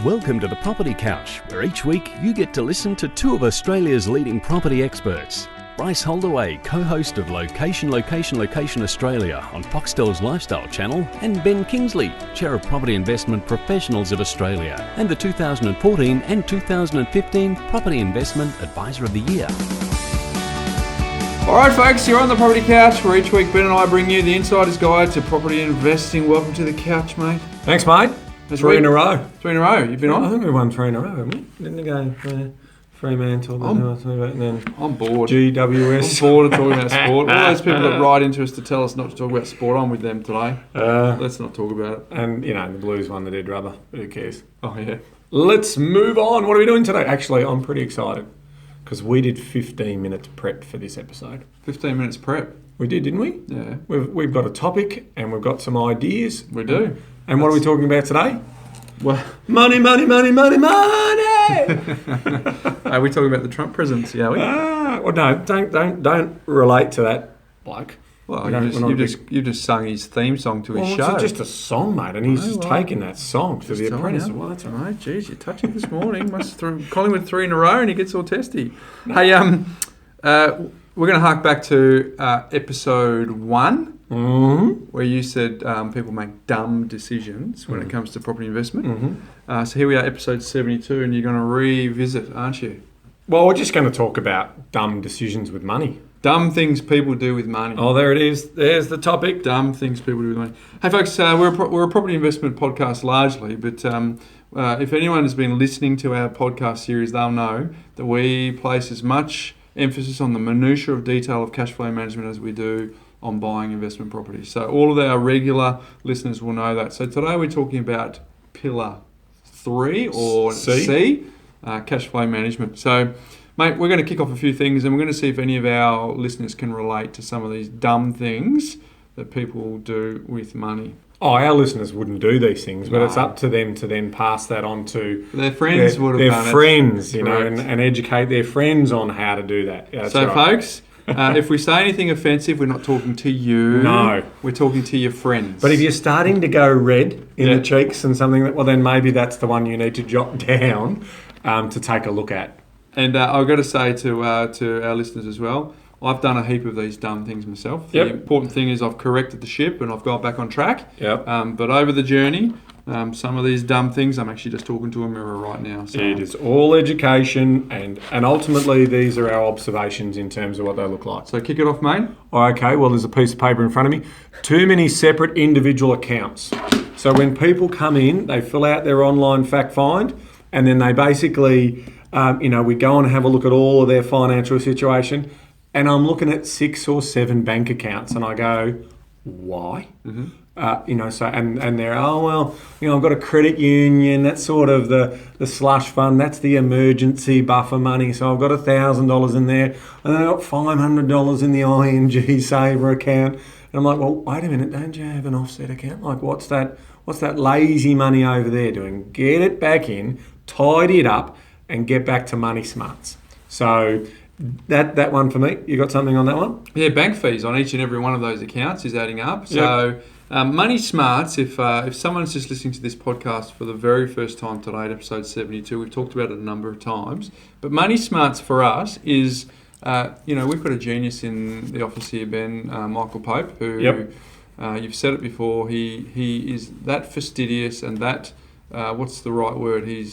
Welcome to the Property Couch, where each week you get to listen to two of Australia's leading property experts. Bryce Holdaway, co-host of Location Australia on Foxtel's Lifestyle Channel, and Ben Kingsley, Chair of Property Investment Professionals of Australia, and the 2014 and 2015 Property Investment Advisor of the Year. All right, folks, you're on the Property Couch, where each week Ben and I bring you the insider's guide to property investing. Welcome to the couch, mate. Thanks, mate. Three in a row. You've been on? I think we won 3 in a row, haven't we? Didn't we go Fremantle, and then I'm bored. GWS. I'm bored of talking about sport. All those people that write into us to tell us not to talk about sport, I'm with them today. Let's not talk about it. And, the Blues won the dead rubber, but who cares? Oh, yeah. Let's move on. What are we doing today? Actually, I'm pretty excited because we did 15 minutes prep for this episode. 15 minutes prep? We did, didn't we? Yeah. We've got a topic and we've got some ideas. We do. And what are we talking about today? Well, money. Are we talking about the Trump presidency, are we? Well, no, don't relate to that bloke. Well, you just sung his theme song to his show. It's just a song, mate, and he's just taken that song to The Apprentice. Well, that's all right. Jeez, you're touching this morning. Collingwood 3 in a row, and he gets all testy. Hey, we're going to hark back to episode 1. Mm-hmm. Where you said people make dumb decisions when it comes to property investment. Mm-hmm. So here we are, episode 72, and you're going to revisit, aren't you? Well, we're just going to talk about dumb decisions with money. Dumb things people do with money. Oh, there it is. There's the topic. Dumb things people do with money. Hey, folks, we're a property investment podcast largely, but if anyone has been listening to our podcast series, they'll know that we place as much emphasis on the minutiae of detail of cash flow management as we do on buying investment properties. So all of our regular listeners will know that. So today we're talking about pillar 3 or C, cash flow management. So, mate, we're going to kick off a few things and we're going to see if any of our listeners can relate to some of these dumb things that people do with money. Oh, our listeners wouldn't do these things, but it's up to them to then pass that on to their friends. Their friends, and educate their friends on how to do that. Yeah, so, right. Folks, if we say anything offensive, we're not talking to you. No. We're talking to your friends. But if you're starting to go red in the cheeks and something, well, then maybe that's the one you need to jot down to take a look at. And I've got to say to our listeners as well, I've done a heap of these dumb things myself. Yep. The important thing is I've corrected the ship and I've got back on track. Yep. But over the journey, some of these dumb things, I'm actually just talking to a mirror right now. So. It is all education, and ultimately these are our observations in terms of what they look like. So kick it off, mate. Okay, well, there's a piece of paper in front of me. Too many separate individual accounts. So when people come in, they fill out their online fact find, and then they basically, we go and have a look at all of their financial situation, and I'm looking at 6 or 7 bank accounts, and I go, why? Mm-hmm. And they're, I've got a credit union, that's sort of the slush fund, that's the emergency buffer money, so I've got $1,000 in there, and then I've got $500 in the ING saver account, and I'm like, well, wait a minute, don't you have an offset account? Like, what's that lazy money over there doing? Get it back in, tidy it up, and get back to money smarts. So that one for me. You got something on that one? Yeah, bank fees on each and every one of those accounts is adding up. So money smarts, if someone's just listening to this podcast for the very first time today at episode 72, we've talked about it a number of times. But money smarts for us is, we've got a genius in the office here, Ben, Michael Pope, who you've said it before, he is that fastidious and that... what's the right word? He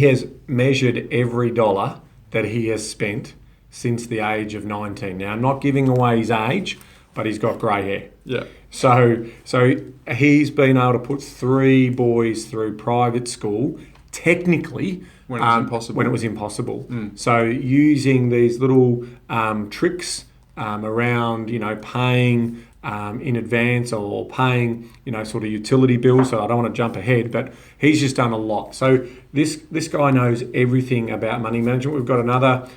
has measured every dollar that he has spent since the age of 19. Now, I'm not giving away his age, but he's got grey hair. Yeah. So he's been able to put 3 boys through private school, technically, when it was impossible. Mm. So using these little tricks around, paying in advance or paying, sort of utility bills. So I don't want to jump ahead, but he's just done a lot. So this guy knows everything about money management. We've got another,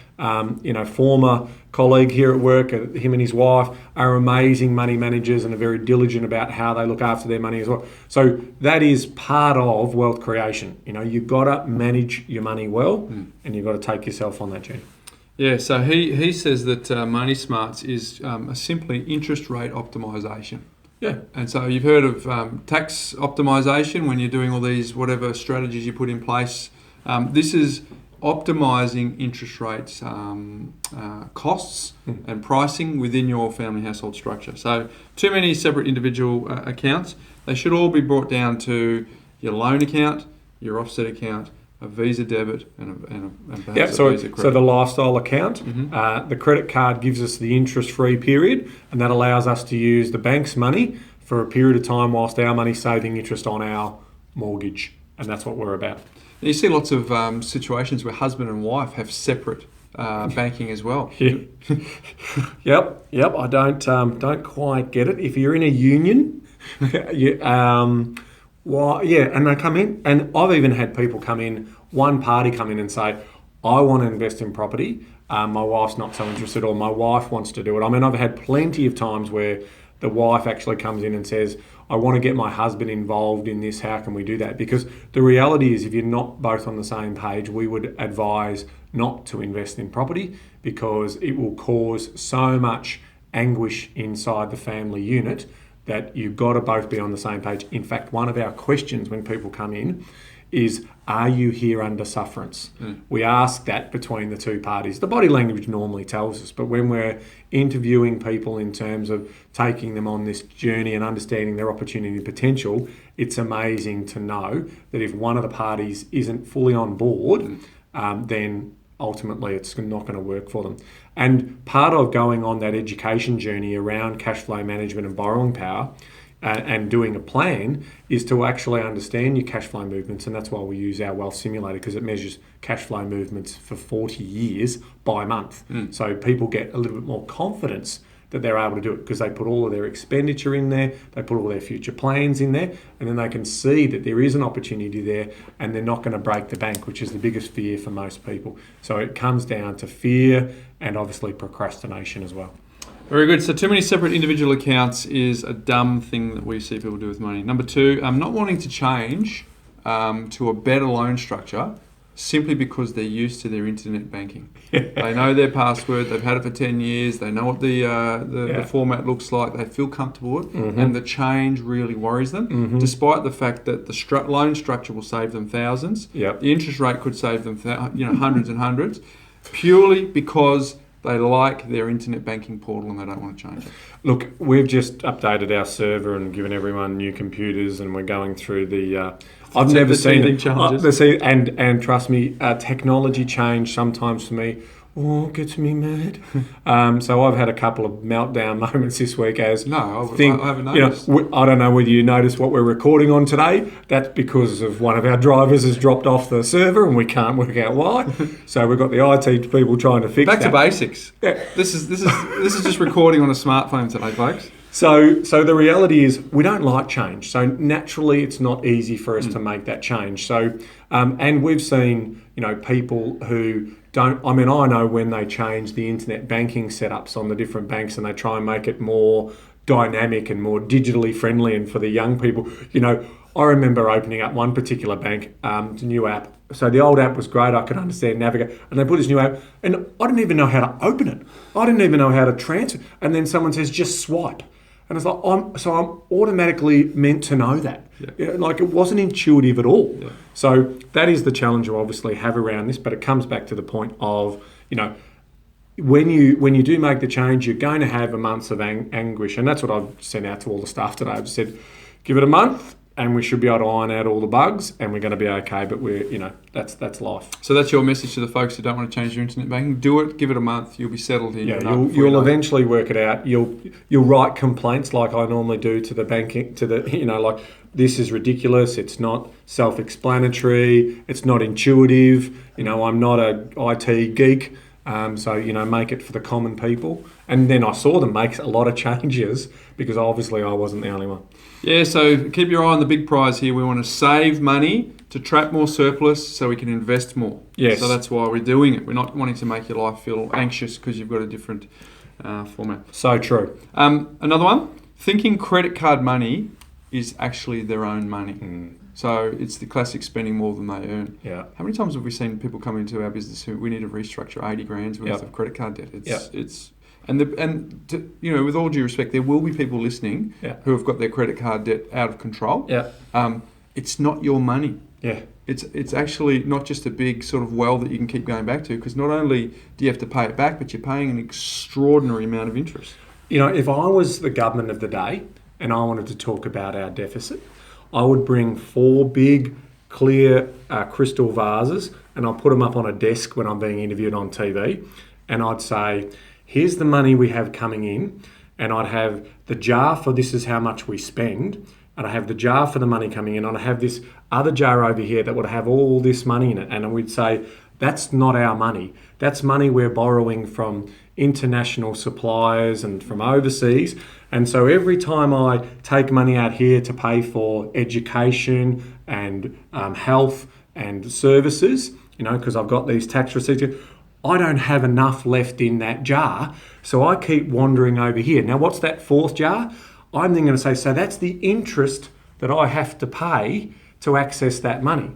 former colleague here at work. Him and his wife are amazing money managers and are very diligent about how they look after their money as well. So that is part of wealth creation. You've got to manage your money well, and you've got to take yourself on that journey. Yeah, so he says that Money Smarts is simply interest rate optimization. Yeah. And so you've heard of tax optimization when you're doing all these whatever strategies you put in place. This is optimizing interest rates, costs and pricing within your family household structure. So too many separate individual accounts. They should all be brought down to your loan account, your offset account, a Visa debit, and perhaps a Visa credit. So the lifestyle account, the credit card gives us the interest-free period, and that allows us to use the bank's money for a period of time whilst our money's saving interest on our mortgage, and that's what we're about. You see lots of situations where husband and wife have separate banking as well. Yeah. Yep. I don't quite get it. If you're in a union, and they come in, and I've even had people come in, one party come in and say, I want to invest in property, my wife's not so interested, or my wife wants to do it. I mean, I've had plenty of times where the wife actually comes in and says, I want to get my husband involved in this, how can we do that? Because the reality is, if you're not both on the same page, we would advise not to invest in property, because it will cause so much anguish inside the family unit that you've got to both be on the same page. In fact, one of our questions when people come in is, are you here under sufferance? We ask that between the two parties. The body language normally tells us, but when we're interviewing people in terms of taking them on this journey and understanding their opportunity and potential, it's amazing to know that if one of the parties isn't fully on board, then ultimately it's not going to work for them. And part of going on that education journey around cash flow management and borrowing power and doing a plan is to actually understand your cash flow movements, and that's why we use our wealth simulator, because it measures cash flow movements for 40 years by month. So people get a little bit more confidence that they're able to do it, because they put all of their expenditure in there, they put all their future plans in there, and then they can see that there is an opportunity there and they're not going to break the bank, which is the biggest fear for most people. So it comes down to fear and obviously procrastination as well. Very good. So too many separate individual accounts is a dumb thing that we see people do with money. Number two, not wanting to change to a better loan structure simply because they're used to their internet banking. They know their password, they've had it for 10 years, they know what the format looks like, they feel comfortable with it, and the change really worries them, despite the fact that the loan structure will save them thousands. The interest rate could save them hundreds and hundreds, purely because they like their internet banking portal and they don't want to change it. Look, we've just updated our server and given everyone new computers, and we're going through the... I've never seen it. Challenges. And trust me, technology change sometimes for me gets me mad. So I've had a couple of meltdown moments this week I haven't noticed. I don't know whether you noticed what we're recording on today. That's because of one of our drivers has dropped off the server and we can't work out why. So we've got the IT people trying to fix Back that. to basics. Yeah. This is just recording on a smartphone today, folks. So the reality is we don't like change. So naturally, it's not easy for us to make that change. So and we've seen people who don't. I mean, I know when they change the internet banking setups on the different banks and they try and make it more dynamic and more digitally friendly, and for the young people, I remember opening up one particular bank, it's a new app. So the old app was great, I could understand, navigate, and they put this new app, and I didn't even know how to open it. I didn't even know how to transfer. And then someone says, just swipe. And it's like, I'm automatically meant to know that. Like, it wasn't intuitive at all. So that is the challenge you obviously have around this, but it comes back to the point of, when you do make the change, you're going to have a month of anguish. And that's what I've sent out to all the staff today. I've just said, give it a month and we should be able to iron out all the bugs and we're going to be okay. But that's life. So that's your message to the folks who don't want to change your internet banking. Do it, give it a month, you'll be settled in. You'll eventually work it out. You'll write complaints like I normally do to the banking, like, this is ridiculous, it's not self-explanatory, it's not intuitive, I'm not a IT geek. So make it for the common people. And then I saw them make a lot of changes because obviously I wasn't the only one. Yeah, so keep your eye on the big prize here. We want to save money to trap more surplus so we can invest more. Yes. So that's why we're doing it. We're not wanting to make your life feel anxious because you've got a different format. So true. Another one, thinking credit card money is actually their own money. So it's the classic spending more than they earn. Yeah. How many times have we seen people come into our business who we need to restructure 80 grand's worth of credit card debt? With all due respect, there will be people listening Yeah. who have got their credit card debt out of control. Yeah. It's not your money. Yeah. It's actually not just a big sort of well that you can keep going back to, because not only do you have to pay it back, but you're paying an extraordinary amount of interest. If I was the government of the day and I wanted to talk about our deficit, I would bring 4 big, clear crystal vases and I'll put them up on a desk when I'm being interviewed on TV. And I'd say, here's the money we have coming in. And I'd have the jar for this is how much we spend. And I have the jar for the money coming in. And I have this other jar over here that would have all this money in it. And we'd say, that's not our money. That's money we're borrowing from international suppliers and from overseas. And so every time I take money out here to pay for education and health and services, because I've got these tax receipts, I don't have enough left in that jar. So I keep wandering over here. Now, what's that 4th jar? I'm then going to say, so that's the interest that I have to pay to access that money.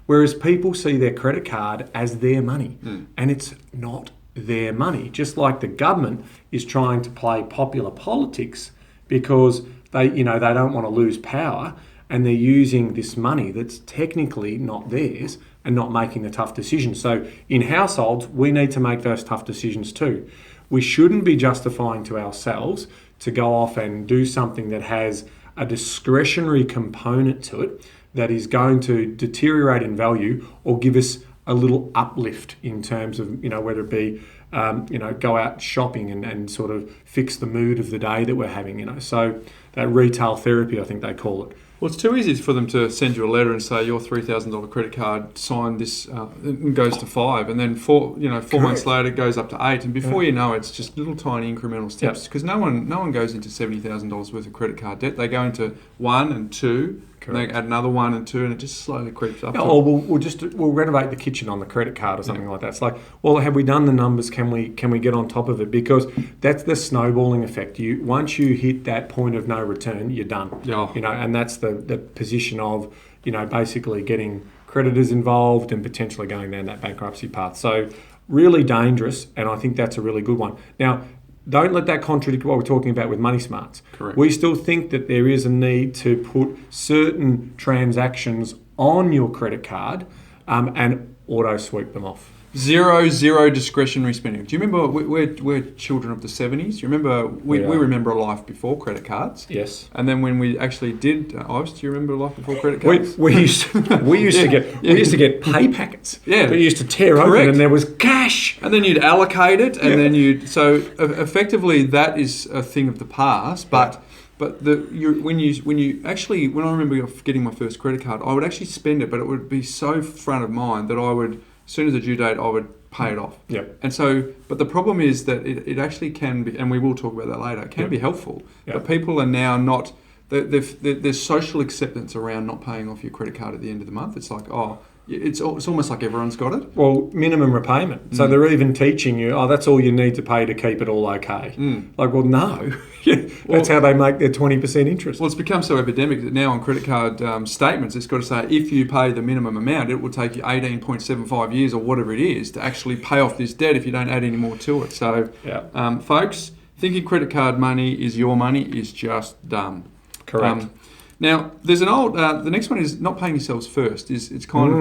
Whereas people see their credit card as their money, and it's not their money. Just like the government is trying to play popular politics because they don't want to lose power, and they're using this money that's technically not theirs and not making the tough decisions. So in households, we need to make those tough decisions too. We shouldn't be justifying to ourselves to go off and do something that has a discretionary component to it that is going to deteriorate in value or give us a little uplift in terms of, whether it be, go out shopping and sort of fix the mood of the day that we're having, So that retail therapy, I think they call it. Well, it's too easy for them to send you a letter and say your $3,000 credit card, sign this, and goes to 5, and then 4 months later it goes up to 8, and before you know it, it's just little tiny incremental steps. Because no one goes into $70,000 worth of credit card debt. They go into 1 and 2. And they add another 1 and 2, and it just slowly creeps up. Or we'll renovate the kitchen on the credit card or something like that. It's like, well, have we done the numbers? Can we get on top of it? Because that's the snowballing effect. Once you hit that point of no return, you're done. Yeah. And that's the position of basically getting creditors involved and potentially going down that bankruptcy path. So really dangerous, and I think that's a really good one. Now, don't let that contradict what we're talking about with Money Smarts. Correct. We still think that there is a need to put certain transactions on your credit card and auto sweep them off. Zero discretionary spending. Do you remember, we're children of the 70s. You remember, we remember a life before credit cards. Yes. And then when we actually did, Ives, do you remember a life before credit cards? We used to get pay packets. Yeah. We used to tear open and there was cash. And then you'd allocate it, and then so effectively that is a thing of the past. But when I remember getting my first credit card, I would actually spend it, but it would be so front of mind that I would, as soon as the due date, I would pay it off. Yeah. And so, but the problem is that it actually can be, and we will talk about that later, it can be helpful. But people are now not, there's social acceptance around not paying off your credit card at the end of the month. It's like, it's almost like everyone's got it. Well, minimum repayment. So they're even teaching you, that's all you need to pay to keep it all okay. Like, well, no. That's how they make their 20% interest. Well, it's become so epidemic that now on credit card statements, it's got to say, if you pay the minimum amount, it will take you 18.75 years or whatever it is to actually pay off this debt if you don't add any more to it. So, folks, thinking credit card money is your money is just dumb. Correct. Now, there's an old. The next one is not paying yourselves first. It's kind of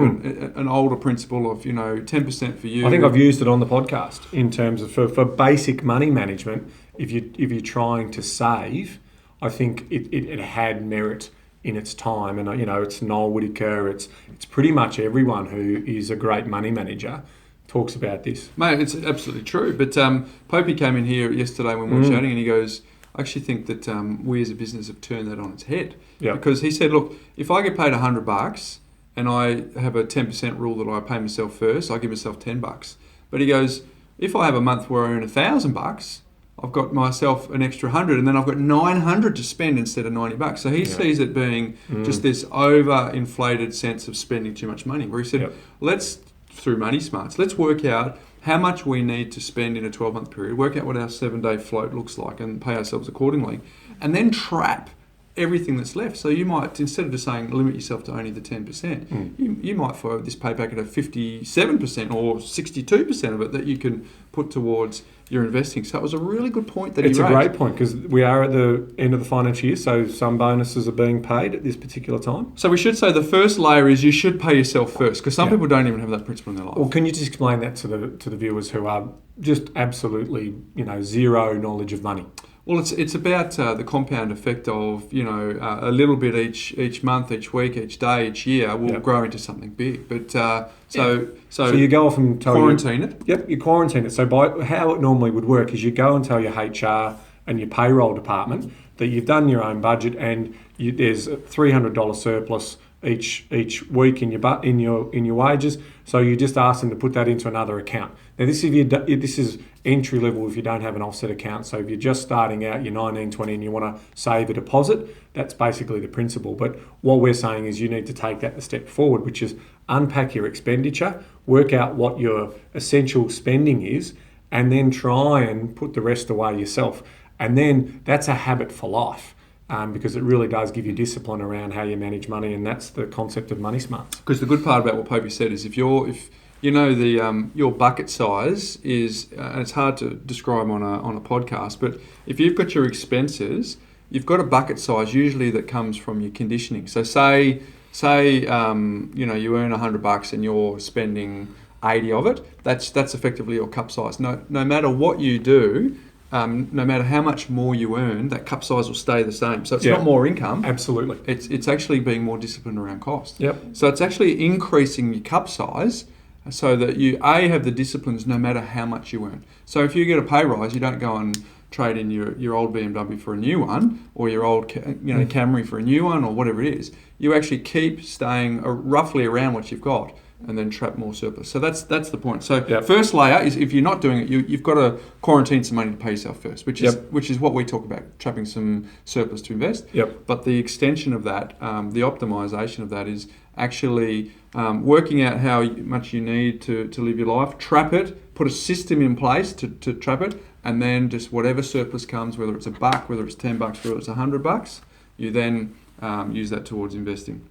an older principle of 10% for you. I think I've used it on the podcast in terms of for basic money management. If you're trying to save, I think it had merit in its time, and it's Noel Whittaker. It's pretty much everyone who is a great money manager talks about this. Mate, it's absolutely true. But Popey came in here yesterday when we were chatting, and he goes, I actually think that we as a business have turned that on its head. Yep. Because he said, look, if I get paid $100 and I have a 10% rule that I pay myself first, I give myself $10. But he goes, if I have a month where I earn $1,000, I've got myself an extra 100, and then I've got 900 to spend instead of $90. So he sees it being just this overinflated sense of spending too much money. Where he said, let's, through Money Smarts, let's work out how much we need to spend in a 12-month period, work out what our 7-day float looks like and pay ourselves accordingly, and then trap everything that's left. So you might, instead of just saying limit yourself to only the 10%, you might for this pay packet have 57% or 62% of it that you can put towards your investing. So it was a really good point that it's he raised. It's a great point because we are at the end of the financial year, so some bonuses are being paid at this particular time. So we should say the first layer is you should pay yourself first, because some people don't even have that principle in their life. Well, can you just explain that to the viewers who are just absolutely, zero knowledge of money? Well, it's about the compound effect of, a little bit each month, each week, each day, each year will grow into something big. But so you go off and tell quarantine it. Yep, you quarantine it. So by how it normally would work is you go and tell your HR and your payroll department that you've done your own budget and there's a $300 surplus each week in your wages. So you just ask them to put that into another account. Now this is entry level if you don't have an offset account. So if you're just starting out, you're 19, 20 and you want to save a deposit, that's basically the principle. But what we're saying is you need to take that a step forward, which is unpack your expenditure, work out what your essential spending is, and then try and put the rest away yourself. And then that's a habit for life. Because it really does give you discipline around how you manage money, and that's the concept of money smarts. Because the good part about what Popey said is if your bucket size is, and it's hard to describe on a podcast, but if you've got your expenses, you've got a bucket size usually that comes from your conditioning. So say you earn $100 and you're spending 80 of it. That's effectively your cup size. No matter what you do. No matter how much more you earn, that cup size will stay the same. So it's not more income. Absolutely. It's actually being more disciplined around cost. Yep. So it's actually increasing your cup size so that you, have the disciplines no matter how much you earn. So if you get a pay rise, you don't go and trade in your old BMW for a new one or your old Camry for a new one or whatever it is. You actually keep staying roughly around what you've got and then trap more surplus. So that's the point. So first layer is if you're not doing it, you've got to quarantine some money to pay yourself first, which is what we talk about, trapping some surplus to invest. Yep. But the extension of that, the optimization of that is actually working out how much you need to live your life, trap it, put a system in place to trap it, and then just whatever surplus comes, whether it's $1, whether it's $10, whether it's $100, you then use that towards investing.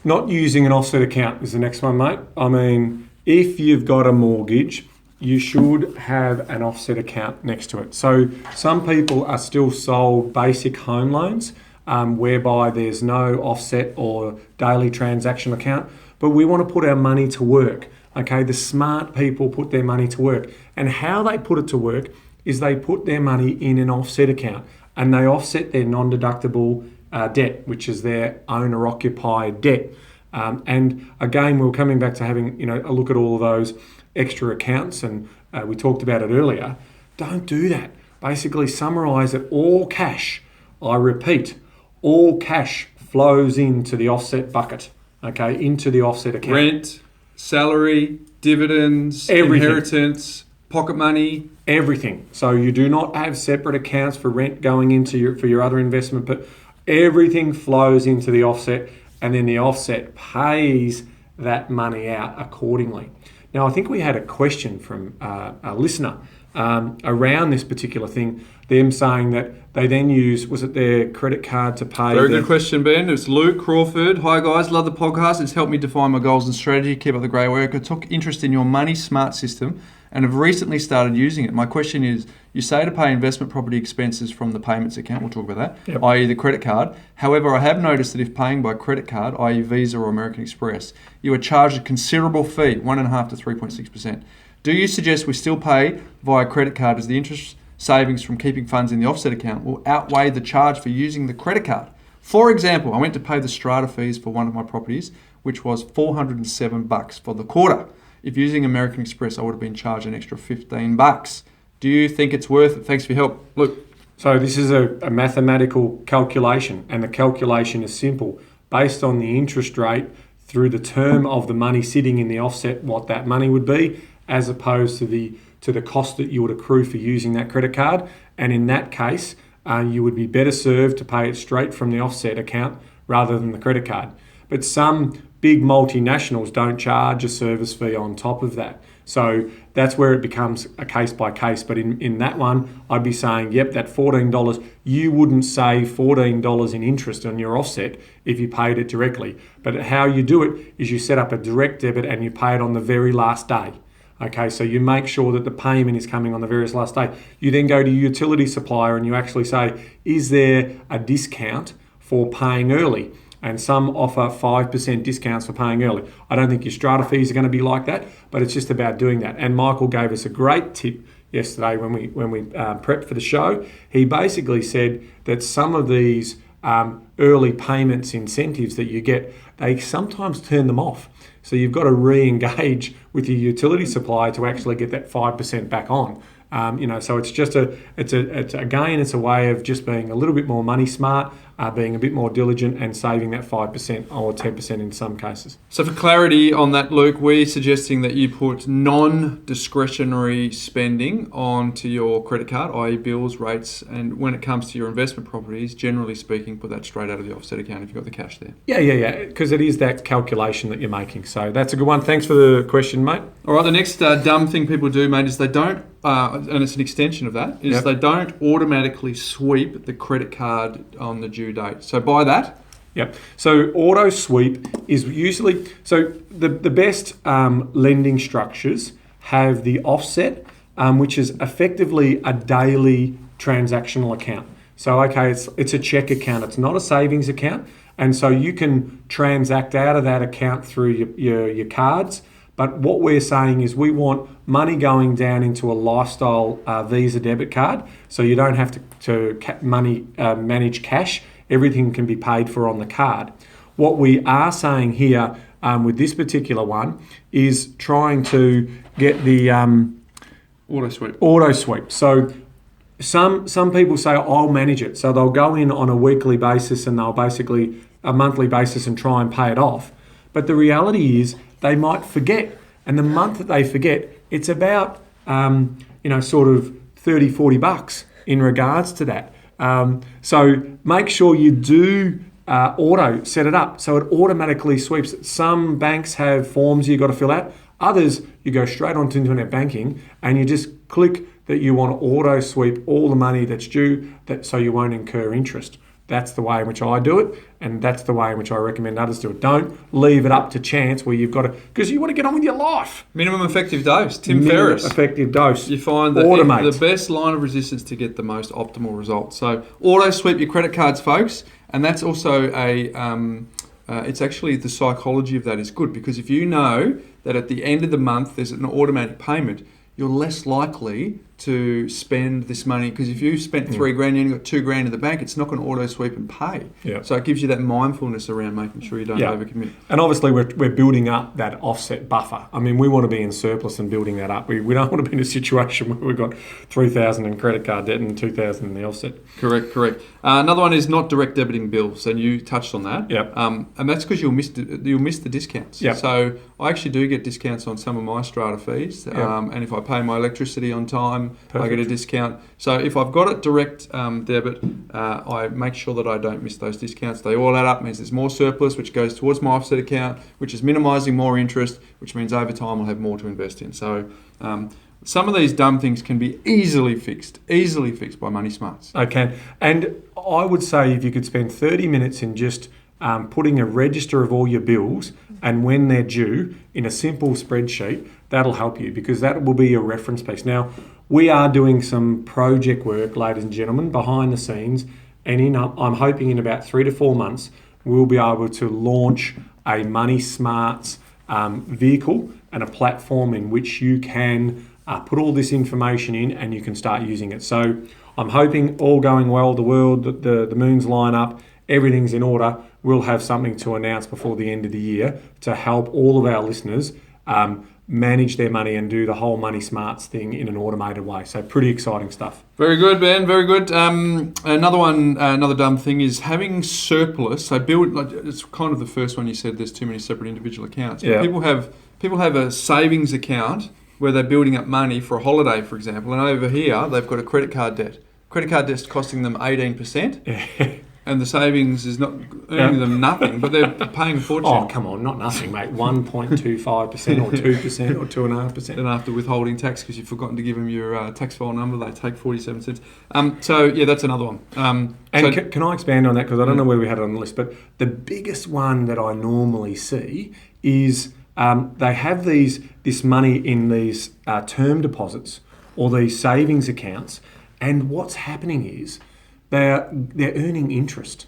Not using an offset account is the next one, mate. I mean, if you've got a mortgage, you should have an offset account next to it. So some people are still sold basic home loans whereby there's no offset or daily transaction account, but we want to put our money to work. Okay, the smart people put their money to work. And how they put it to work is they put their money in an offset account and they offset their non-deductible debt, which is their owner-occupied debt. And again, we're coming back to having a look at all of those extra accounts, and we talked about it earlier. Don't do that. Basically, summarise it all cash. I repeat, all cash flows into the offset bucket. Okay, into the offset account. Rent, salary, dividends, everything. Inheritance, pocket money. Everything. So you do not have separate accounts for rent going into for your other investment, but everything flows into the offset, and then the offset pays that money out accordingly. Now, I think we had a question from a listener around this particular thing, them saying that they then use, was it their credit card to pay? Very good question, Ben. It's Luke Crawford. Hi, guys. Love the podcast. It's helped me define my goals and strategy. Keep up the great work. I took interest in your Money Smart system and have recently started using it. My question is, you say to pay investment property expenses from the payments account, we'll talk about that, i.e. the credit card. However, I have noticed that if paying by credit card, i.e. Visa or American Express, you are charged a considerable fee, 1.5% to 3.6%. Do you suggest we still pay via credit card as the interest savings from keeping funds in the offset account will outweigh the charge for using the credit card? For example, I went to pay the strata fees for one of my properties, which was $407 for the quarter. If using American Express, I would have been charged an extra $15. Do you think it's worth it? Thanks for your help. Look. So this is a mathematical calculation, and the calculation is simple. Based on the interest rate through the term of the money sitting in the offset, what that money would be, as opposed to the cost that you would accrue for using that credit card. And in that case, you would be better served to pay it straight from the offset account rather than the credit card. But some big multinationals don't charge a service fee on top of that. So that's where it becomes a case by case. But in that one, I'd be saying, yep, that $14, you wouldn't save $14 in interest on your offset if you paid it directly. But how you do it is you set up a direct debit and you pay it on the very last day. Okay, so you make sure that the payment is coming on the very last day. You then go to your utility supplier and you actually say, is there a discount for paying early? And some offer 5% discounts for paying early. I don't think your strata fees are going to be like that, but it's just about doing that. And Michael gave us a great tip yesterday when we prepped for the show. He basically said that some of these early payments incentives that you get, they sometimes turn them off. So you've got to re-engage with your utility supplier to actually get that 5% back on. So it's just it's a way of just being a little bit more money smart, being a bit more diligent and saving that 5% or 10% in some cases. So for clarity on that, Luke, we're suggesting that you put non-discretionary spending onto your credit card, i.e. bills, rates, and when it comes to your investment properties, generally speaking, put that straight out of the offset account if you've got the cash there. Yeah, because it is that calculation that you're making. So that's a good one. Thanks for the question, mate. All right, the next dumb thing people do, mate, is they don't, and it's an extension of that, is they don't automatically sweep the credit card on the due date. So by that... Yep. So auto sweep is usually... So the best lending structures have the offset, which is effectively a daily transactional account. So, okay, it's a check account. It's not a savings account. And so you can transact out of that account through your cards. But what we're saying is we want money going down into a lifestyle Visa debit card, so you don't have to manage cash. Everything can be paid for on the card. What we are saying here with this particular one is trying to get the auto sweep. So some people say, I'll manage it. So they'll go in on a weekly basis and they'll basically a monthly basis and try and pay it off. But the reality is they might forget. And the month that they forget, it's about, sort of $30-40 in regards to that. So make sure you do auto set it up so it automatically sweeps. Some banks have forms you've got to fill out. Others, you go straight onto internet banking and you just click that you want to auto sweep all the money that's due, so you won't incur interest. That's the way in which I do it, and that's the way in which I recommend others do it. Don't leave it up to chance where you've got to, because you want to get on with your life. Minimum effective dose. Tim Ferriss. Effective dose. You find that the best line of resistance to get the most optimal results. So auto sweep your credit cards, folks, and that's also it's actually the psychology of that is good, because if you know that at the end of the month there's an automatic payment, you're less likely to spend this money, because if you spent $3,000 and you've got $2,000 in the bank, it's not going to auto sweep and pay. Yeah. So it gives you that mindfulness around making sure you don't overcommit. And obviously we're building up that offset buffer. I mean, we want to be in surplus and building that up. We don't want to be in a situation where we've got $3,000 in credit card debt and $2,000 in the offset. Correct. Another one is not direct debiting bills, and you touched on that. Yep. And that's because you'll miss the discounts. Yep. So I actually do get discounts on some of my strata fees, Yep. And if I pay my electricity on time, Perfect. I get a discount. So if I've got it direct debit, I make sure that I don't miss those discounts. They all add up, means there's more surplus, which goes towards my offset account, which is minimising more interest, which means over time I'll have more to invest in. So some of these dumb things can be easily fixed by money smarts. I can. And I would say if you could spend 30 minutes in just putting a register of all your bills and when they're due in a simple spreadsheet, that'll help you, because that will be your reference piece. Now, we are doing some project work, ladies and gentlemen, behind the scenes, and I'm hoping in about 3 to 4 months, we'll be able to launch a Money Smarts vehicle and a platform in which you can put all this information in and you can start using it. So I'm hoping, all going well, the moons line up, everything's in order. We'll have something to announce before the end of the year to help all of our listeners manage their money and do the whole Money Smarts thing in an automated way. So pretty exciting stuff. Very good, Ben. Very good. Another dumb thing is having surplus. So it's kind of the first one you said. There's too many separate individual accounts. But Yeah. people have a savings account where they're building up money for a holiday, for example, and over here they've got a credit card debt. Credit card debt's costing them 18%. and the savings is not earning them nothing, but they're paying a fortune. Oh, come on, not nothing, mate. 1.25% or 2% or 2.5%. And after withholding tax, because you've forgotten to give them your tax file number, they take 47 cents. So, yeah, that's another one. Can I expand on that? Because I don't know where we had it on the list, but the biggest one that I normally see is they have this money in these term deposits or these savings accounts, and what's happening is they're earning interest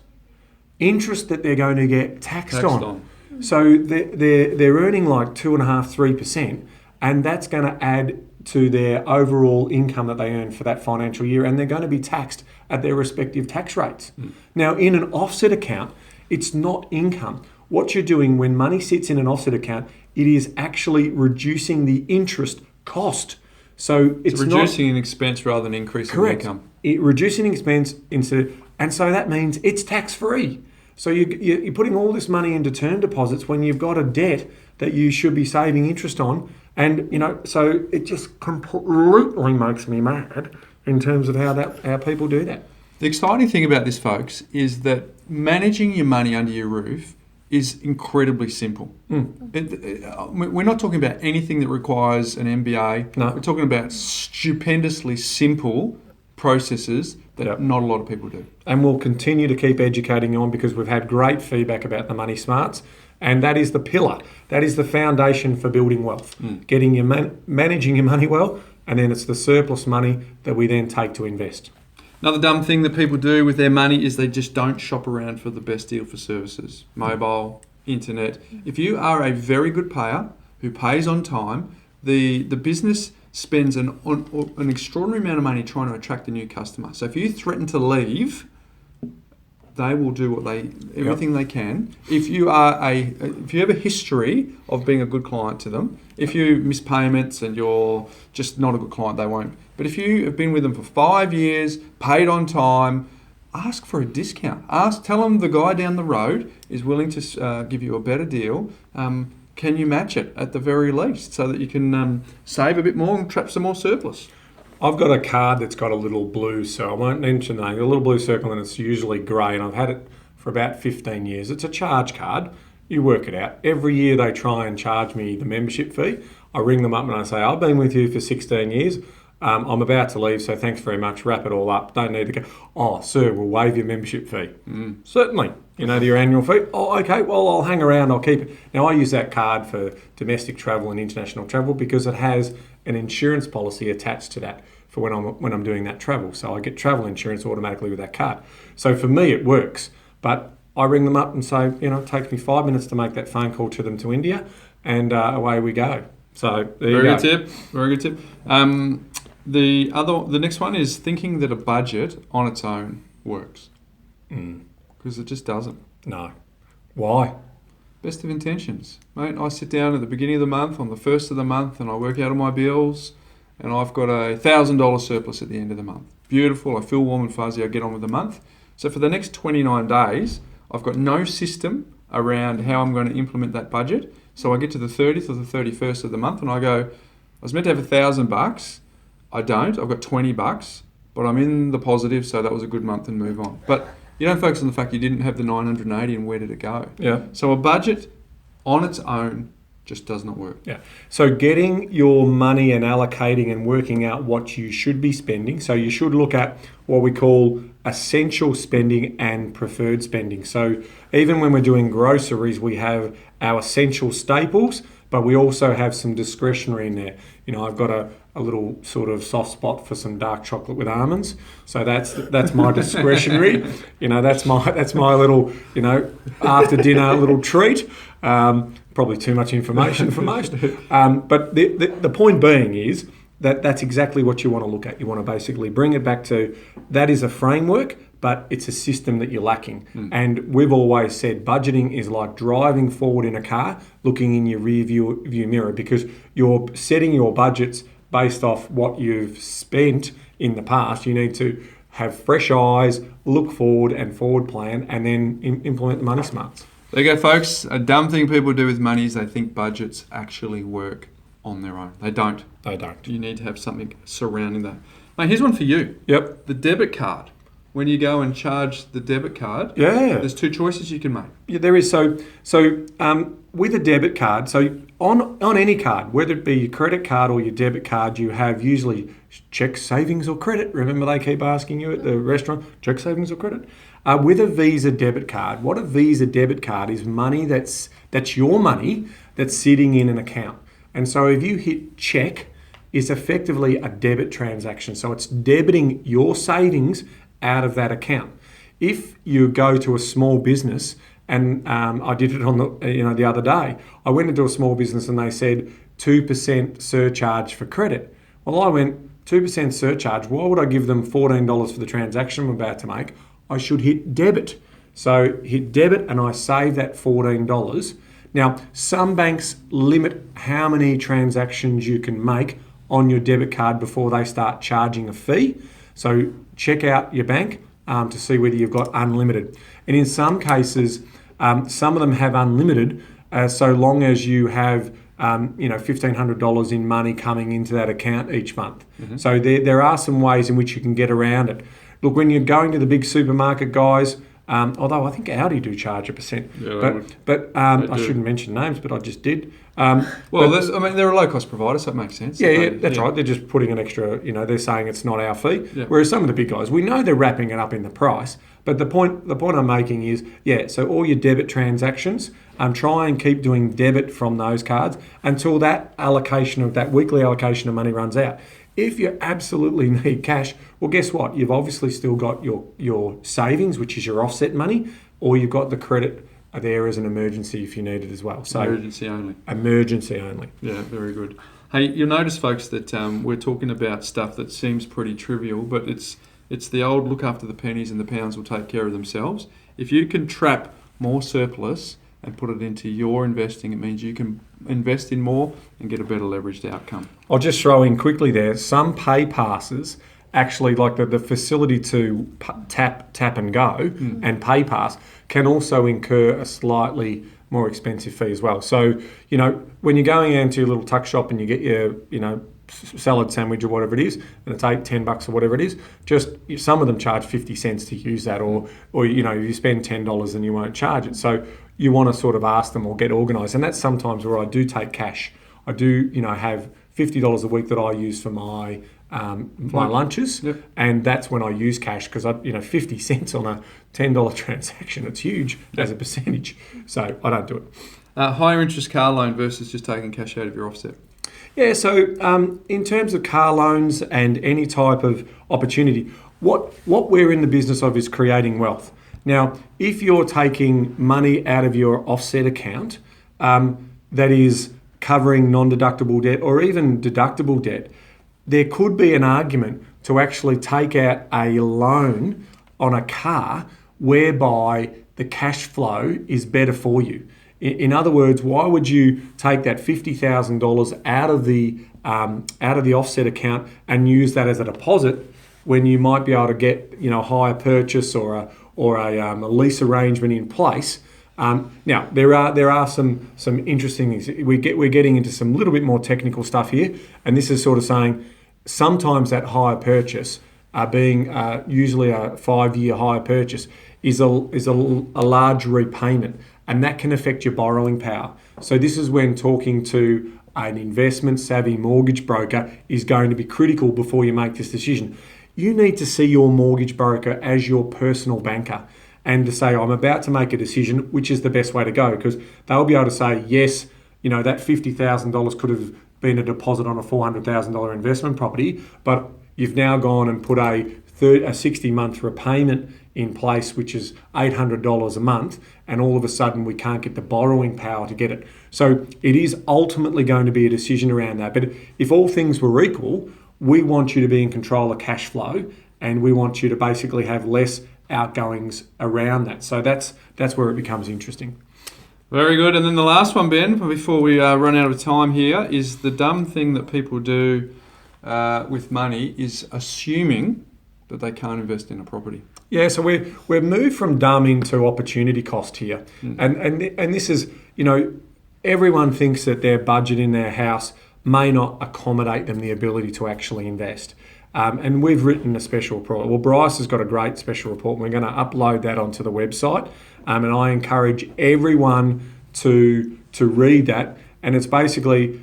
that they're going to get taxed on. So they're earning like 2.5-3%, and that's going to add to their overall income that they earn for that financial year, and they're going to be taxed at their respective tax rates. Now, in an offset account, it's not income. What you're doing when money sits in an offset account, it is actually reducing the interest cost. So it's reducing an expense rather than increasing income. Reducing expense and so that means it's tax free. So you're putting all this money into term deposits when you've got a debt that you should be saving interest on, and so it just completely makes me mad in terms of how people do that. The exciting thing about this, folks, is that managing your money under your roof is incredibly simple. We're not talking about anything that requires an MBA. No. We're talking about stupendously simple processes that not a lot of people do. And we'll continue to keep educating you on, because we've had great feedback about the money smarts, and that is the pillar. That is the foundation for building wealth. Getting your managing your money well, and then it's the surplus money that we then take to invest. Another dumb thing that people do with their money is they just don't shop around for the best deal for services, mobile, internet. If you are a very good payer who pays on time, the business spends an extraordinary amount of money trying to attract a new customer. So if you threaten to leave, they will do everything they can. If you have a history of being a good client to them, if you miss payments and you're just not a good client, they won't. But if you have been with them for 5 years, paid on time, ask for a discount. Tell them the guy down the road is willing to give you a better deal. Can you match it at the very least, so that you can save a bit more and trap some more surplus? I've got a card that's got a little blue, so I won't mention the name, a little blue circle, and it's usually grey, and I've had it for about 15 years. It's a charge card. You work it out. Every year they try and charge me the membership fee. I ring them up and I say, I've been with you for 16 years. I'm about to leave, so thanks very much. Wrap it all up. Don't need to go, oh, sir, we'll waive your membership fee. Certainly. Your annual fee. Oh, okay, well, I'll hang around. I'll keep it. Now, I use that card for domestic travel and international travel because it has an insurance policy attached to that for when I'm doing that travel. So I get travel insurance automatically with that card. So for me, it works. But I ring them up and say, it takes me 5 minutes to make that phone call to them to India, and away we go. So there you go. Very good tip. The next one is thinking that a budget on its own works. Because it just doesn't. No. Why? Best of intentions. Mate, I sit down at the beginning of the month, on the first of the month, and I work out all my bills, and I've got a $1,000 surplus at the end of the month. Beautiful. I feel warm and fuzzy. I get on with the month. So for the next 29 days, I've got no system around how I'm going to implement that budget. So I get to the 30th or the 31st of the month, and I go, I was meant to have $1,000. I don't. I've got $20, but I'm in the positive, so that was a good month, and move on. But you don't focus on the fact you didn't have the 980 and where did it go. Yeah. So a budget on its own just does not work. Yeah. So getting your money and allocating and working out what you should be spending. So you should look at what we call essential spending and preferred spending. So even when we're doing groceries, we have our essential staples, but we also have some discretionary in there. I've got a little sort of soft spot for some dark chocolate with almonds. So that's my discretionary. That's my little, after dinner little treat. Probably too much information for most. But the point being is that's exactly what you want to look at. You want to basically bring it back to that is a framework, but it's a system that you're lacking. And we've always said budgeting is like driving forward in a car, looking in your rear view mirror, because you're setting your budgets based off what you've spent in the past. You need to have fresh eyes, look forward and forward plan, and then implement the money smarts. There you go, folks. A dumb thing people do with money is they think budgets actually work on their own. They don't. You need to have something surrounding that. Mate, here's one for you. Yep. The debit card. when you go and charge the debit card, there's two choices you can make. Yeah, there is. So with a debit card, so on any card, whether it be your credit card or your debit card, you have usually check, savings or credit. Remember they keep asking you at the restaurant, check, savings or credit? With a Visa debit card, what a Visa debit card is money that's your money that's sitting in an account. And so if you hit check, it's effectively a debit transaction. So it's debiting your savings out of that account. If you go to a small business, and I did it on the other day, I went into a small business and they said 2% surcharge for credit. Well, I went 2% surcharge. Why would I give them $14 for the transaction I'm about to make? I should hit debit. So hit debit and I save that $14. Now, some banks limit how many transactions you can make on your debit card before they start charging a fee. So check out your bank to see whether you've got unlimited. And in some cases, some of them have unlimited so long as you have $1,500 in money coming into that account each month. Mm-hmm. So there are some ways in which you can get around it. Look, when you're going to the big supermarket guys, although I think Audi do charge 1%. Yeah, but I shouldn't mention names, but I just did. They're a low-cost provider, so it makes sense. Yeah, that's right. They're just putting an extra, they're saying it's not our fee. Yeah. Whereas some of the big guys, we know they're wrapping it up in the price. But the point I'm making is, so all your debit transactions, try and keep doing debit from those cards until that weekly allocation of money runs out. If you absolutely need cash, well, guess what? You've obviously still got your savings, which is your offset money, or you've got the credit there as an emergency if you need it as well. So emergency only. Emergency only. Yeah, very good. Hey, you'll notice, folks, that we're talking about stuff that seems pretty trivial, but it's the old look after the pennies and the pounds will take care of themselves. If you can trap more surplus and put it into your investing, it means you can invest in more and get a better leveraged outcome. I'll just throw in quickly there, some pay passes actually, like the facility to tap and go and pay pass can also incur a slightly more expensive fee as well. So, when you're going into your little tuck shop and you get your, salad sandwich or whatever it is, and it's $8-10 or whatever it is, just some of them charge 50 cents to use that, or you spend $10 and you won't charge it. So you want to sort of ask them or get organised, and that's sometimes where I do take cash. I do have $50 a week that I use for my lunches, yep. And that's when I use cash because 50 cents on a $10 transaction, it's huge as a percentage. So I don't do it. Higher interest car loan versus just taking cash out of your offset. Yeah, so in terms of car loans and any type of opportunity, what we're in the business of is creating wealth. Now, if you're taking money out of your offset account that is covering non-deductible debt or even deductible debt, there could be an argument to actually take out a loan on a car whereby the cash flow is better for you. In other words, why would you take that $50,000 out of the offset account and use that as a deposit when you might be able to get a hire purchase or a lease arrangement in place? Now there are some interesting things. We're getting into some little bit more technical stuff here, and this is sort of saying sometimes that hire purchase, being usually a 5-year hire purchase, is a large repayment. And that can affect your borrowing power. So this is when talking to an investment savvy mortgage broker is going to be critical before you make this decision. You need to see your mortgage broker as your personal banker and to say, I'm about to make a decision, which is the best way to go, because they'll be able to say, yes, that $50,000 could have been a deposit on a $400,000 investment property, but you've now gone and put a 60-month repayment in place, which is $800 a month, and all of a sudden we can't get the borrowing power to get it. So it is ultimately going to be a decision around that. But if all things were equal, we want you to be in control of cash flow, and we want you to basically have less outgoings around that. So that's where it becomes interesting. Very good. And then the last one, Ben, before we run out of time here, is the dumb thing that people do with money is assuming that they can't invest in a property. Yeah, so we've moved from dumb into opportunity cost here. And this is, everyone thinks that their budget in their house may not accommodate them the ability to actually invest. And we've written a special report. Well, Bryce has got a great special report, and we're going to upload that onto the website. And I encourage everyone to read that. And it's basically,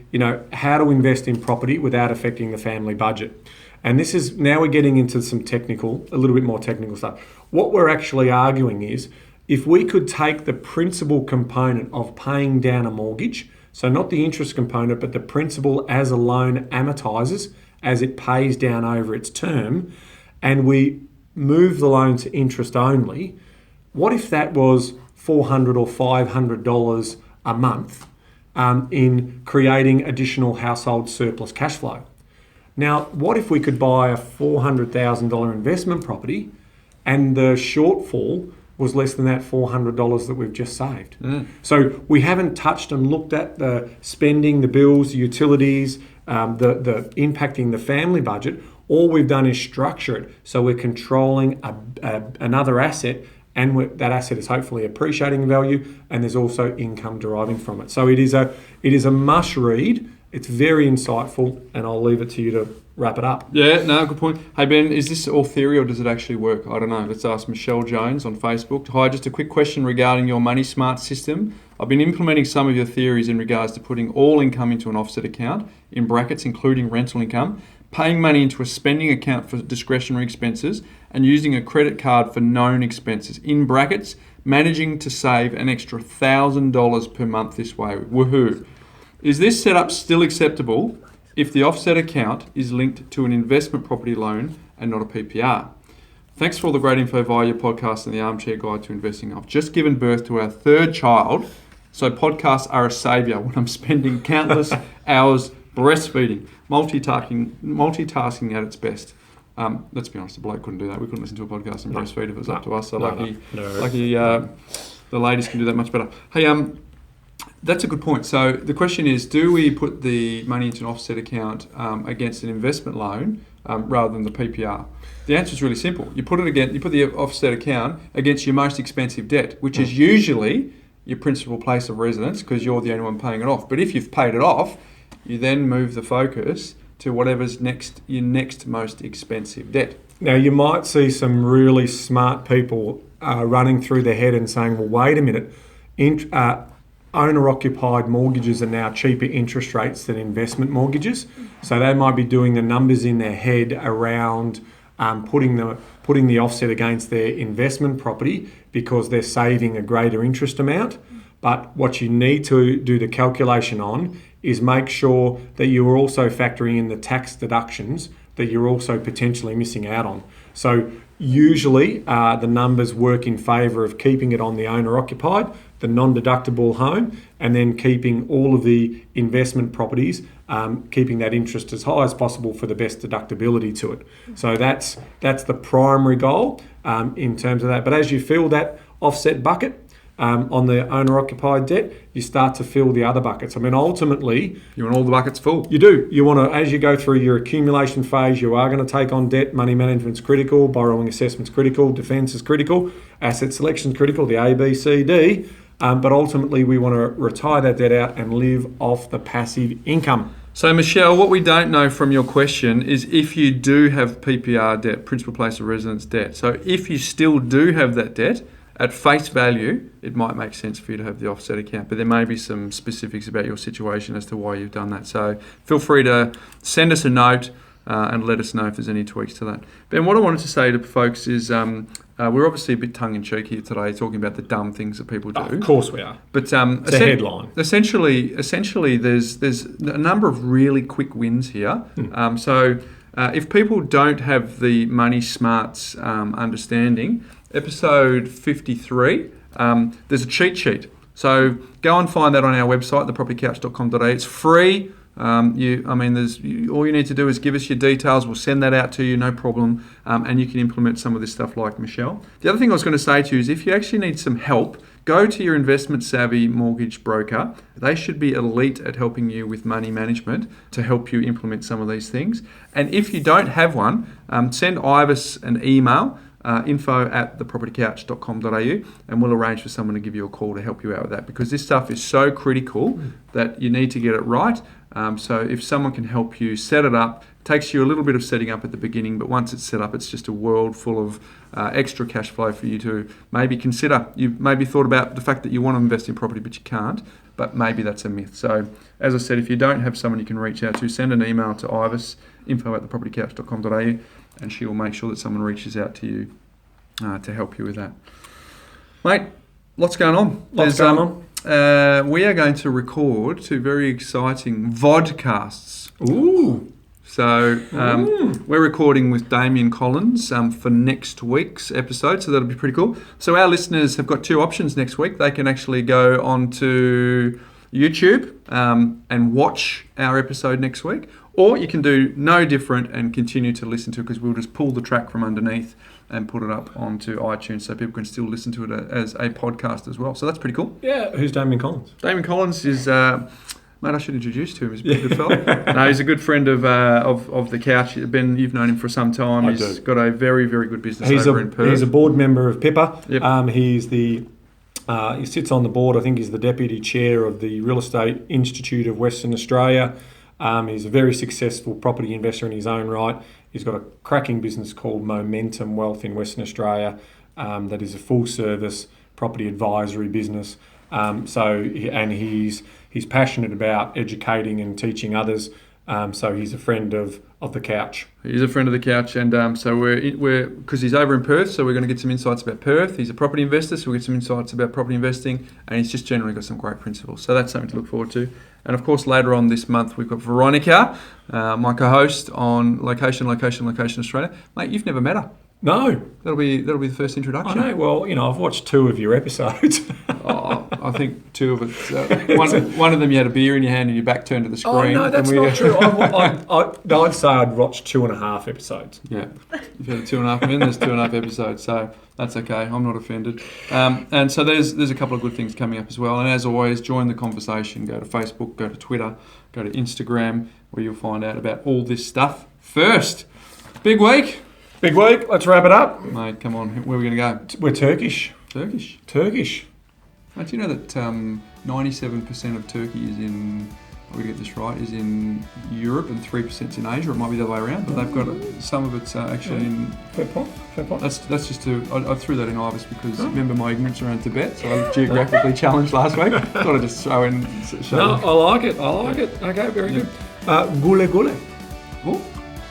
how to invest in property without affecting the family budget. And this is, now we're getting into a little bit more technical stuff. What we're actually arguing is, if we could take the principal component of paying down a mortgage, so not the interest component, but the principal as a loan amortises as it pays down over its term, and we move the loan to interest only, what if that was $400 or $500 a month in creating additional household surplus cash flow? Now, what if we could buy a $400,000 investment property and the shortfall was less than that $400 that we've just saved? So we haven't touched and looked at the spending, the bills, the utilities, the impacting the family budget. All we've done is structure it so we're controlling another asset, and that asset is hopefully appreciating in value, and there's also income deriving from it. So it is a must read. It's very insightful, and I'll leave it to you to wrap it up. Yeah, no, good point. Hey Ben, is this all theory or does it actually work? I don't know. Let's ask Michelle Jones on Facebook. Hi, just a quick question regarding your Money Smart system. I've been implementing some of your theories in regards to putting all income into an offset account, in brackets including rental income, paying money into a spending account for discretionary expenses, and using a credit card for known expenses, in brackets, managing to save an extra $1,000 per month this way. Woohoo. Is this setup still acceptable if the offset account is linked to an investment property loan and not a PPR? Thanks for all the great info via your podcast and the Armchair Guide to Investing. I've just given birth to our third child, so podcasts are a saviour when I'm spending countless hours breastfeeding, multitasking at its best. Let's be honest, the bloke couldn't do that. We couldn't listen to a podcast and breastfeed if it was up to us. So lucky the ladies can do that much better. Hey, that's a good point. So the question is, do we put the money into an offset account against an investment loan rather than the PPR? The answer is really simple. You put the offset account against your most expensive debt, which is usually your principal place of residence, because you're the only one paying it off. But if you've paid it off, you then move the focus to whatever's your next most expensive debt. Now, you might see some really smart people running through their head and saying, well, wait a minute, owner-occupied mortgages are now cheaper interest rates than investment mortgages. So they might be doing the numbers in their head around putting the offset against their investment property because they're saving a greater interest amount. But what you need to do the calculation on is make sure that you are also factoring in the tax deductions that you're also potentially missing out on. So usually the numbers work in favour of keeping it on the owner-occupied, the non-deductible home, and then keeping all of the investment properties, keeping that interest as high as possible for the best deductibility to it. So that's the primary goal in terms of that. But as you fill that offset bucket on the owner-occupied debt, you start to fill the other buckets. I mean, ultimately, you want all the buckets full. You do. You want to, as you go through your accumulation phase, you are going to take on debt. Money management's critical, borrowing assessment's critical, defence is critical, asset selection's critical, the A, B, C, D. But ultimately, we want to retire that debt out and live off the passive income. So, Michelle, what we don't know from your question is if you do have PPR debt, principal place of residence debt. So if you still do have that debt, at face value, it might make sense for you to have the offset account, but there may be some specifics about your situation as to why you've done that. So feel free to send us a note and let us know if there's any tweaks to that. Ben, what I wanted to say to folks is we're obviously a bit tongue-in-cheek here today, talking about the dumb things that people do. Of course we are. But it's a headline. Essentially, there's a number of really quick wins here. So if people don't have the Money Smarts understanding, episode 53, there's a cheat sheet. So go and find that on our website, thepropertycouch.com.au. It's free. All you need to do is give us your details. We'll send that out to you, no problem. And you can implement some of this stuff like Michelle. The other thing I was going to say to you is if you actually need some help, go to your investment savvy mortgage broker. They should be elite at helping you with money management to help you implement some of these things. And if you don't have one, send Ivis an email, info@thepropertycouch.com.au, and we'll arrange for someone to give you a call to help you out with that, because this stuff is so critical that you need to get it right. So if someone can help you set it up, takes you a little bit of setting up at the beginning, but once it's set up, it's just a world full of extra cash flow for you to maybe consider. You've maybe thought about the fact that you want to invest in property, but you can't, but maybe that's a myth. So, as I said, if you don't have someone you can reach out to, send an email to Ivis, info@thepropertycouch.com.au, and she will make sure that someone reaches out to you to help you with that. Mate, lots going on. We are going to record 2 very exciting vodcasts. Ooh. So we're recording with Damien Collins for next week's episode, so that'll be pretty cool. So our listeners have got 2 options next week. They can actually go onto YouTube and watch our episode next week, or you can do no different and continue to listen to it, because we'll just pull the track from underneath and put it up onto iTunes so people can still listen to it as a podcast as well. So that's pretty cool. Yeah. Who's Damien Collins? Damien Collins is... mate, I should introduce to him. He's a pretty good fella. No, he's a good friend of the couch. Ben, you've known him for some time. He's got a very, very good business over in Perth. He's a board member of Pippa. Yep. He sits on the board. I think he's the deputy chair of the Real Estate Institute of Western Australia. He's a very successful property investor in his own right. He's got a cracking business called Momentum Wealth in Western Australia that is a full-service property advisory business. He's passionate about educating and teaching others. So he's a friend of the couch. He's a friend of the couch, and so we're because he's over in Perth, so we're going to get some insights about Perth. He's a property investor, so we'll get some insights about property investing, and he's just generally got some great principles. So that's something to look forward to. And of course, later on this month, we've got Veronica, my co-host on Location Australia. Mate, you've never met her. No. That'll be the first introduction. I know. Well, I've watched 2 of your episodes. I think 2 of it. One of them you had a beer in your hand and your back turned to the screen. Oh, no, that's not true. I'd say I'd watched 2.5 episodes. Yeah. You've had 2.5 minutes, there's 2.5 episodes, so that's okay. I'm not offended. And so there's a couple of good things coming up as well. And as always, join the conversation. Go to Facebook, go to Twitter, go to Instagram, where you'll find out about all this stuff. First, big week. Big week. Let's wrap it up. Mate, come on. Where are we going to go? We're Turkish. Turkish. Mate, do you know that 97% of Turkey is in, I'm going to get this right, is in Europe and 3% is in Asia? It might be the other way around, but they've got some of it's actually in... Fair point. That's just I threw that in Ivis because remember my ignorance around Tibet, so I was geographically challenged last week. Thought I'd just throw in... No, I like it. Okay, very good. Gule gule. Oh?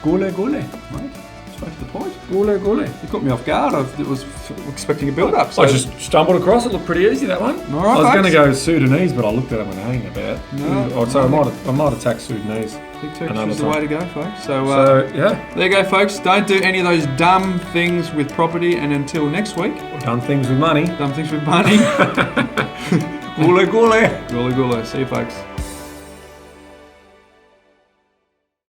Gule gule. Mate. Straight to the point. Gule gule. You caught me off guard. I was expecting a build-up. So. I just stumbled across it. Looked pretty easy, that one. All right, I was going to go Sudanese, but I looked at it and went, hang about. No. So I might attack Sudanese. I think Turkish is the way to go, folks. So yeah. There you go, folks. Don't do any of those dumb things with property. And until next week. Dumb things with money. Gule gule. See you, folks.